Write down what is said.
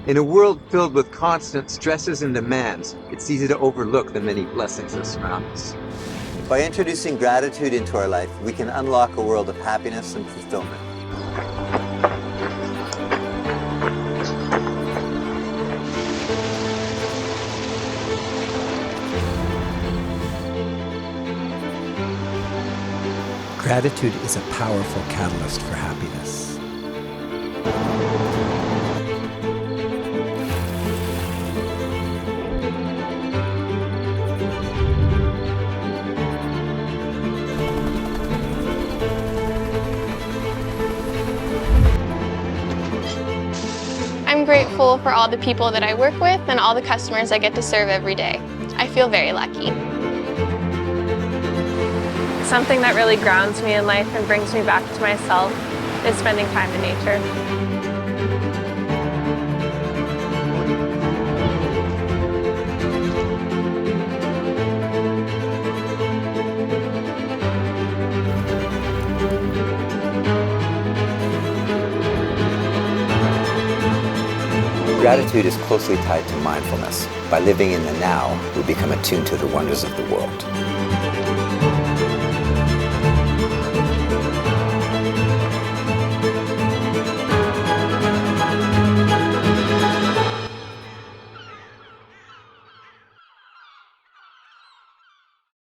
In a world filled with constant stresses and demands, it's easy to overlook the many blessings that surround us. By introducing gratitude into our life, we can unlock a world of happiness and fulfillment. Gratitude is a powerful catalyst for happiness. I'm grateful for all the people that I work with and all the customers I get to serve every day. I feel very lucky. Something that really grounds me in life and brings me back to myself is spending time in nature. Gratitude is closely tied to mindfulness. By living in the now, we become attuned to the wonders of the world.